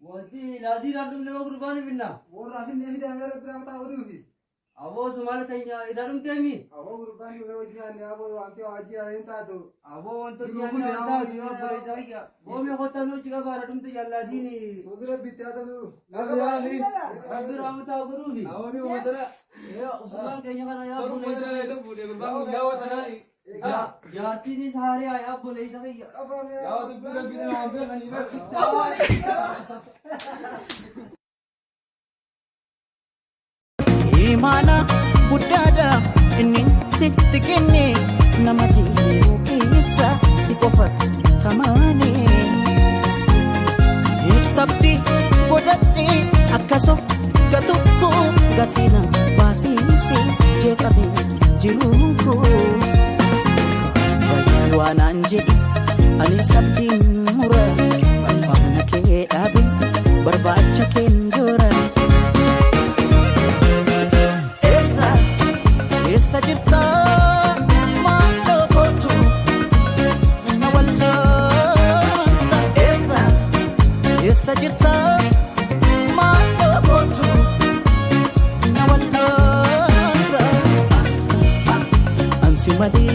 Wanti laadii laadum nama gurbaan finna. Warra finne fide amere bira mata oruufi. Aboo Somaal keenya idadum teemi. Abo gurbaan yoo wajjaan abo wanti wajjii ayin taatu. Aboo wanta nyaanni addaa yoo bore jaayya. Boome kota nu chiga bara dumte jallaadini. Udura bityaatalu. Nagabaani. Rabbi rahmata guruufi. Awoni umatara. Usman keenya kana yaa Toru bule. mojara itu bude gurbaan yawa tanai. Jaartiin saare yaa bule isa kiyya. Yawa tu bude bude ambe kanjina. Imana guddaadha inni sitti kenne nama jiru keessa si qofatamaane sitti abdii godhadhe akkasuuf gatokko gatina baasiise jeeqabe jiruuko bayyii waanaan jedhi ani sabdiin mura faana kee dhaabe barbaacha keen joora. Esa jirta maalo kotu na wallanta esa jirta maalo kotu na wallanta ansi mali